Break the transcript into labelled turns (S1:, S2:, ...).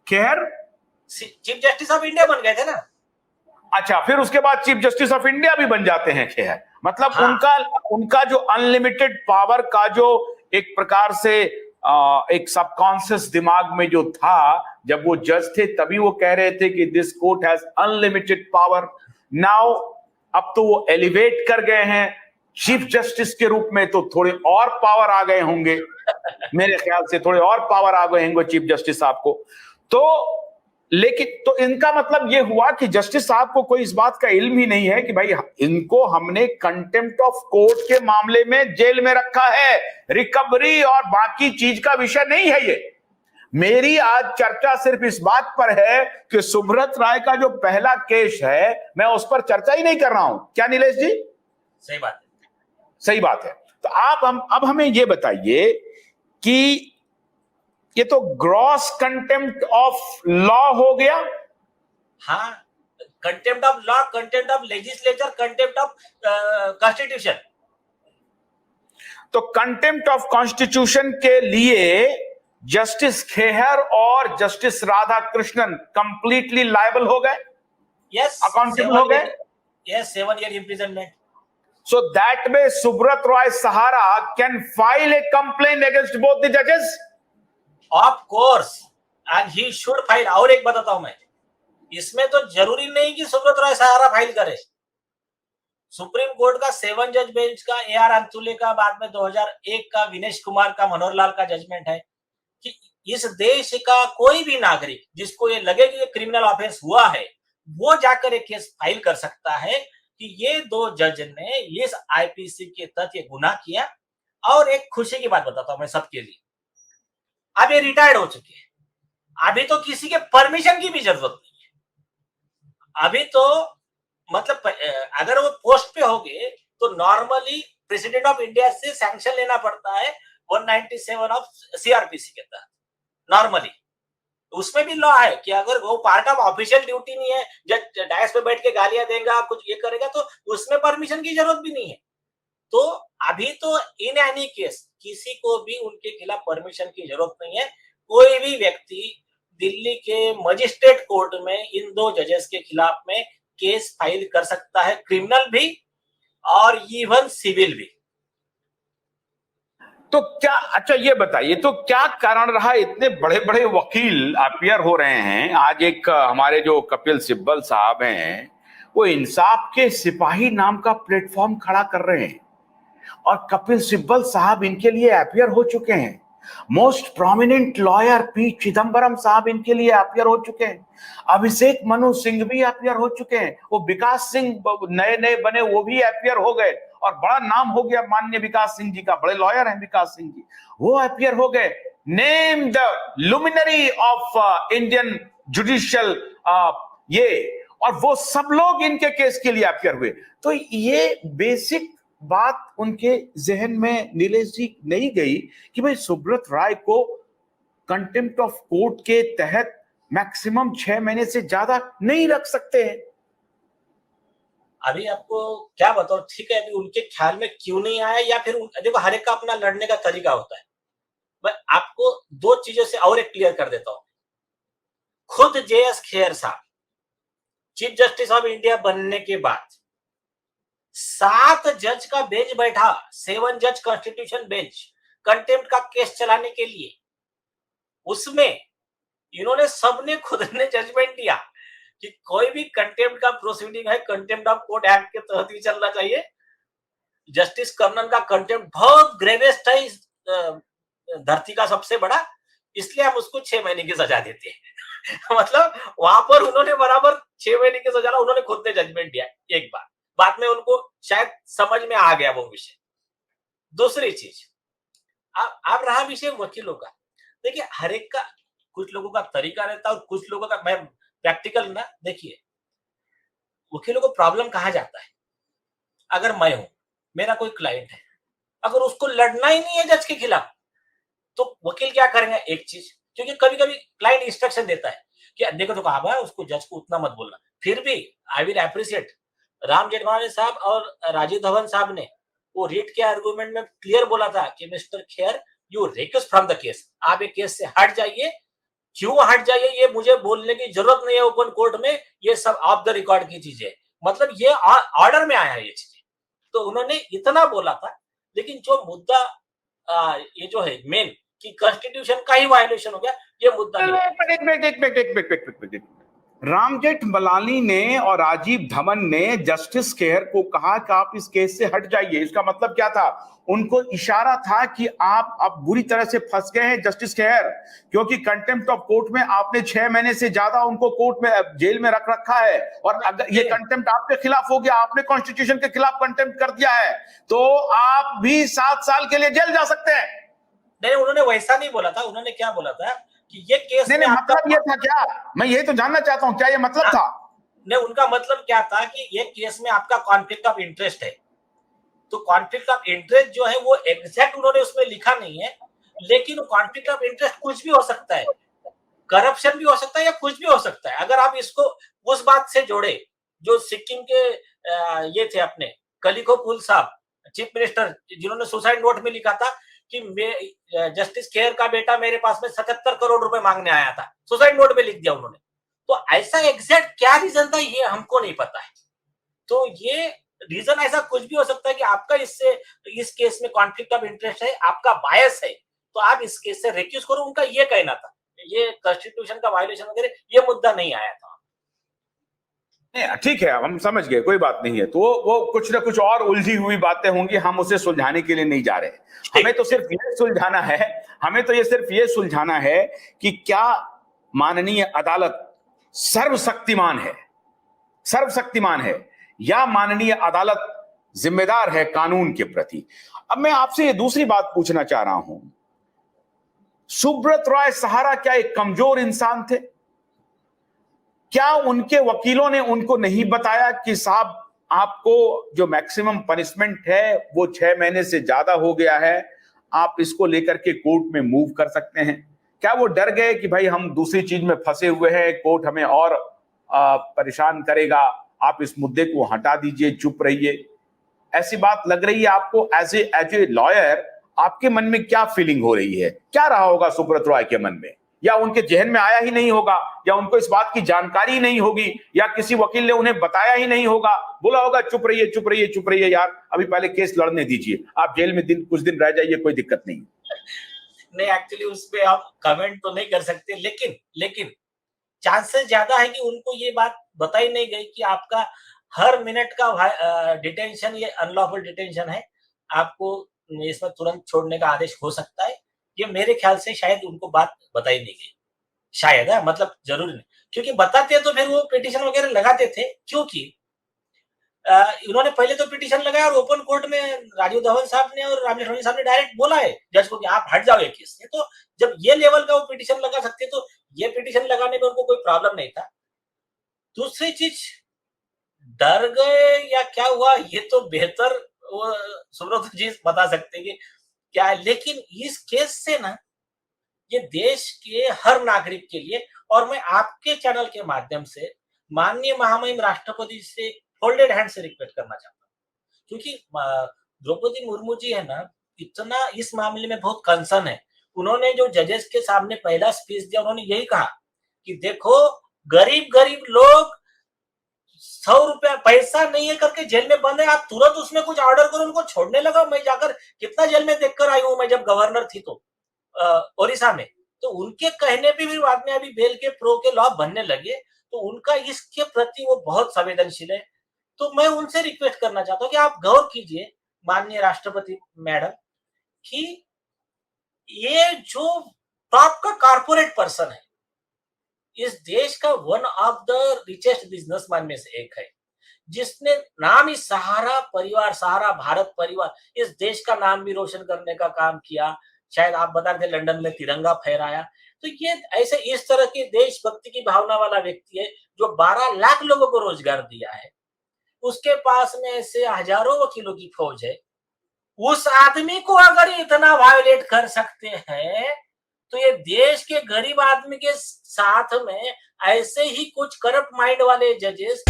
S1: Khehar
S2: chief justice of India बन गए थे ना।
S1: अच्छा, फिर उसके बाद चीफ जस्टिस ऑफ इंडिया भी बन जाते हैं खेहर। मतलब
S2: हाँ।
S1: उनका जो अनलिमिटेड पावर का जो एक प्रकार से एक सबकॉन्शियस दिमाग में जो था, जब वो जज थे तभी वो कह रहे थे कि this court has unlimited power. Now अब तो वो एलिवेट कर गए हैं चीफ जस्टिस के रूप में, तो थोड़े और पावर आ गए होंगे मेरे ख्याल से, थोड़े और पावर आ गए होंगे चीफ जस्टिस साहब को। तो लेकिन तो इनका मतलब ये हुआ कि जस्टिस साहब को कोई इस बात का इल्म ही नहीं है कि भाई इनको हमने कंटेम्प्ट ऑफ कोर्ट के मामले में जेल में रखा है, रिकवरी और बाकी चीज का विषय नहीं है ये। मेरी आज चर्चा सिर्फ इस बात पर है कि सुब्रत राय का जो पहला केस है, मैं उस पर चर्चा ही नहीं कर रहा हूं। क्या नीलेश जी?
S2: सही बात है,
S1: सही बात है। तो आप अब हमें ये बताइए कि ये तो ग्रॉस कंटेम्प्ट ऑफ लॉ हो गया।
S2: हाँ, contempt of law, contempt of legislature, contempt of constitution.
S1: तो कंटेम्प्ट ऑफ कॉन्स्टिट्यूशन के लिए जस्टिस खेहर और justice Radha Krishnan completely liable हो गए,
S2: यस,
S1: अकाउंटेबल हो गए।
S2: Yes, 7 year imprisonment.
S1: So that way Subrat Roy Sahara can file a complaint against both the judges.
S2: Of course, and he should file. और एक बताता हूं मैं, इसमें तो जरूरी नहीं कि सुब्रत रॉय सहारा फाइल करे। सुप्रीम कोर्ट का 7 जज बेंच का, AR अंतुले का, बाद में 2001 का विनेश कुमार का, मनोहर लाल का जजमेंट है कि इस देश का कोई भी नागरिक जिसको ये लगे कि क्रिमिनल ऑफेंस हुआ है, वो जाकर एक केस फाइल कर सकता है कि ये 2 जज ने इस IPC के तहत ये गुनाह किया। और एक खुशी की बात बताता हूं मैं सबके लिए, अब ये रिटायर्ड हो चुके हैं, अभी तो किसी के परमिशन की भी जरूरत नहीं है। अभी तो मतलब अगर वो पोस्ट पे हो गए तो नॉर्मली प्रेसिडेंट ऑफ इंडिया से सैंक्शन लेना पड़ता है 197 ऑफ CRPC के तहत नॉर्मली। उसमें भी लॉ है कि अगर वो पार्ट ऑफ ऑफिशियल ड्यूटी नहीं है, जज डायस पे बैठ के गालियां देगा, कुछ ये करेगा, तो उसमें परमिशन की जरूरत भी नहीं है। तो अभी तो इन एनी केस किसी को भी उनके खिलाफ परमिशन की जरूरत नहीं है। कोई भी व्यक्ति दिल्ली के मजिस्ट्रेट कोर्ट में इन 2 जजेस के खिलाफ में केस फाइल कर सकता है, क्रिमिनल भी और इवन सिविल भी।
S1: तो क्या, अच्छा ये बताइए, तो क्या कारण रहा इतने बड़े बड़े वकील अपीयर हो रहे हैं? आज एक हमारे जो कपिल सिब्बल साहब हैं, वो इंसाफ के सिपाही नाम का प्लेटफॉर्म खड़ा कर रहे हैं और कपिल सिब्बल साहब इनके लिए अपीयर हो चुके हैं। Most prominent lawyer P Chidambaram साहब इनके लिए अपीयर हो चुके हैं। अभिषेक मनु सिंह भी अपीयर हो चुके हैं। वो विकास सिंह नए नए बने, वो भी अपीयर हो गए और बड़ा नाम हो गया माननीय विकास सिंह जी का, बड़े लॉयर हैं विकास सिंह जी, वो अपीयर हो गए। Name the luminary of Indian judicial ये, और वो सब लोग इनके केस के लिए अपीयर हुए। तो ये बेसिक बात उनके जहन में नीलेश जी नहीं गई कि भाई सुब्रत राय को कंटेम्प्ट ऑफ कोर्ट के तहत मैक्सिमम 6 महीने से ज्यादा नहीं रख सकते हैं।
S2: अभी आपको क्या बताओ, ठीक है, अभी उनके ख्याल में क्यों नहीं आया, या फिर देखो हर एक का अपना लड़ने का तरीका होता है। मैं आपको 2 चीजों से और एक क्लियर कर देता हूं। खुद JS खेर साहब चीफ जस्टिस ऑफ इंडिया बनने के बाद 7 जज का बेंच बैठा, 7 जज कॉन्स्टिट्यूशन बेंच, कंटेम्प्ट का केस चलाने के लिए। उसमें इन्होंने सबने खुद ने जजमेंट दिया कि कोई भी कंटेम्प्ट का प्रोसीडिंग है, कंटेम्प्ट ऑफ कोर्ट एक्ट के तहत ही चलना चाहिए। जस्टिस कर्नन का कंटेम्प्ट बहुत ग्रेवेस्ट है इस धरती का सबसे बड़ा, इसलिए हम उसको 6 महीने की सजा देते हैं। मतलब वहां पर उन्होंने बराबर 6 महीने की सजा, उन्होंने खुद ने जजमेंट दिया एक बार, बाद में उनको शायद समझ में आ गया वो विषय। दूसरी चीज, अब रहा विषय वकीलों का। देखिए हर एक का, कुछ लोगों का तरीका रहता है और कुछ लोगों का, मैं प्रैक्टिकल ना, देखिए वकीलों को प्रॉब्लम कहा जाता है। अगर मैं हूं, मेरा कोई क्लाइंट है, अगर उसको लड़ना ही नहीं है जज के खिलाफ, तो वकील क्या करेंगे? एक चीज, क्योंकि कभी कभी क्लाइंट इंस्ट्रक्शन देता है कि देखो तो कहा उसको, जज को उतना मत बोलना। फिर भी I will appreciate Ram Jethmalani साहब और राजीव धवन साहब ने वो रीट के आर्गुमेंट में क्लियर बोला था कि mister Kher, you request from the case, आप एक केस से हट जाइए, क्यों हट जाइए ये मुझे बोलने की जरूरत नहीं है ओपन कोर्ट में, ये सब ऑफ द रिकॉर्ड की चीजें, मतलब ये ऑर्डर में आया है ये चीजें। तो उन्होंने इतना बोला था, लेकिन जो मुद्दा ये जो है मेन कि कॉन्स्टिट्यूशन का ही वायलेशन हो गया, ये मुद्दा नहीं है।
S1: राम जेठमलानी ने और राजीव धवन ने जस्टिस खेर को कहा कि आप इस केस से हट जाइए। इसका मतलब क्या था? उनको इशारा था कि आप अब बुरी तरह से फंस गए हैं जस्टिस खेर, क्योंकि कंटेम्प्ट ऑफ कोर्ट में आपने 6 महीने से ज्यादा उनको कोर्ट में जेल में रख रखा है, और अगर ये कंटेम्प्ट आपके खिलाफ हो गया, आपने कॉन्स्टिट्यूशन के खिलाफ कंटेम्प्ट कर दिया है, तो आप भी 7 साल के लिए जेल जा सकते हैं।
S2: नहीं, उन्होंने वैसा नहीं बोला था। उन्होंने क्या बोला था कि ये केस
S1: नहीं, मतलब ये था क्या? मैं यही तो जानना चाहता हूं, क्या ये मतलब था?
S2: नहीं, उनका मतलब क्या था कि ये केस में आपका कॉन्फ्लिक्ट ऑफ इंटरेस्ट है। तो कॉन्फ्लिक्ट ऑफ इंटरेस्ट जो है वो एग्जैक्ट उन्होंने उसमें लिखा नहीं है, लेकिन कॉन्फ्लिक्ट ऑफ इंटरेस्ट कुछ भी हो सकता है, करप्शन भी हो सकता है या कुछ भी हो सकता है। अगर आप इसको उस बात से जोड़े जो सिक्किम के ये थे अपने कलिखो पुल साहब, चीफ मिनिस्टर, जिन्होंने सुसाइड नोट में लिखा था कि जस्टिस खेर का बेटा मेरे पास में 77 करोड़ रुपए मांगने आया था, सुसाइड नोट में लिख दिया उन्होंने। तो ऐसा एग्जैक्ट क्या रीजन था ये हमको नहीं पता है। तो ये रीजन ऐसा कुछ भी हो सकता है कि आपका इससे इस केस में कॉन्फ्लिक्ट ऑफ इंटरेस्ट है, आपका बायस है, तो आप इस केस से रिक्यूज करो, उनका ये कहना था। ये कॉन्स्टिट्यूशन का वायलेशन वगैरह ये मुद्दा नहीं आया था।
S1: ठीक है, हम समझ गए, कोई बात नहीं है। तो वो कुछ ना कुछ और उलझी हुई बातें होंगी, हम उसे सुलझाने के लिए नहीं जा रहे। हमें तो सिर्फ ये सुलझाना है, कि क्या माननीय अदालत सर्वशक्तिमान है या माननीय अदालत जिम्मेदार है कानून के प्रति। अब मैं आपसे ये दूसरी बात पूछना चाह रहा हूं, सुब्रत रॉय सहारा क्या एक कमजोर इंसान थे? क्या उनके वकीलों ने उनको नहीं बताया कि साहब आपको जो मैक्सिमम पनिशमेंट है वो 6 महीने से ज्यादा हो गया है, आप इसको लेकर के कोर्ट में मूव कर सकते हैं? क्या वो डर गए कि भाई हम दूसरी चीज में फंसे हुए हैं, कोर्ट हमें और परेशान करेगा, आप इस मुद्दे को हटा दीजिए, चुप रहिए? ऐसी बात लग रही है आपको? एज ए लॉयर आपके मन में क्या फीलिंग हो रही है? क्या रहा होगा सुब्रत रॉय के मन में? या उनके जहन में आया ही नहीं होगा, या उनको इस बात की जानकारी नहीं होगी, या किसी वकील ने उन्हें बताया ही नहीं होगा, बोला होगा चुप रहिए यार, अभी पहले केस लड़ने दीजिए, आप जेल में कुछ दिन रह जाइए, कोई दिक्कत नहीं।
S2: नहीं, एक्चुअली उस पे आप कमेंट तो नहीं कर सकते, लेकिन चांसेस ज्यादा है कि उनको ये बात बताई नहीं गई कि आपका हर मिनट का डिटेंशन ये अनलॉफुल डिटेंशन है, आपको इसमें तुरंत छोड़ने का आदेश हो सकता है। ये मेरे ख्याल से शायद उनको बात बताई नहीं गई, शायद है, मतलब जरूरी नहीं, क्योंकि बताते तो फिर वो पिटीशन वगैरह लगाते थे। क्योंकि इन्होंने पहले तो पिटीशन लगाया और ओपन कोर्ट में राजीव धवन साहब ने और रामेश्वरी साहब ने डायरेक्ट बोला है जज को कि आप हट जाओ ये केस से। तो जब ये लेवल का वो पिटीशन लगा सकते तो ये पिटीशन लगाने में उनको कोई प्रॉब्लम नहीं था। दूसरी चीज, डर गए या क्या हुआ ये तो बेहतर वो सुब्रत जी बता सकते कि क्या है। लेकिन इस केस से ना ये देश के हर नागरिक के लिए, और मैं आपके चैनल के माध्यम से माननीय महामहिम राष्ट्रपति से फोल्डेड हैंड से रिक्वेस्ट करना चाहता हूँ, क्योंकि द्रौपदी मुर्मू जी है ना, इतना इस मामले में बहुत कंसर्न है। उन्होंने जो जजेस के सामने पहला स्पीच दिया, उन्होंने यही कहा कि देखो गरीब लोग 100 रुपया पैसा नहीं है करके जेल में बंद है, आप तुरंत उसमें कुछ ऑर्डर करो, उनको छोड़ने लगा। मैं जाकर कितना जेल में देखकर आई हूं, मैं जब गवर्नर थी तो ओडिशा में। तो उनके कहने पे भी बाद में अभी बेल के प्रो के लॉ बनने लगे, तो उनका इसके प्रति वो बहुत संवेदनशील है। तो मैं उनसे रिक्वेस्ट करना चाहता हूँ कि आप गौर कीजिए माननीय राष्ट्रपति मैडम कि ये जो टॉप का कारपोरेट पर्सन है, इस देश का one of the richest businessman में से एक है, जिसने नाम ही सहारा परिवार, सहारा भारत परिवार, इस देश का नाम भी रोशन करने का काम किया। शायद आप बता रहे थे लंदन में तिरंगा फहराया। तो ये ऐसे इस तरह के देशभक्ति की भावना वाला व्यक्ति है जो 12 लाख लोगों को रोजगार दिया है। उसके पास में ऐसे हजारों वकीलों की फौज है। उस आदमी को अगर इतना वायोलेट कर सकते हैं, तो ये देश के गरीब आदमी के साथ में ऐसे ही कुछ करप्ट माइंड वाले जजेस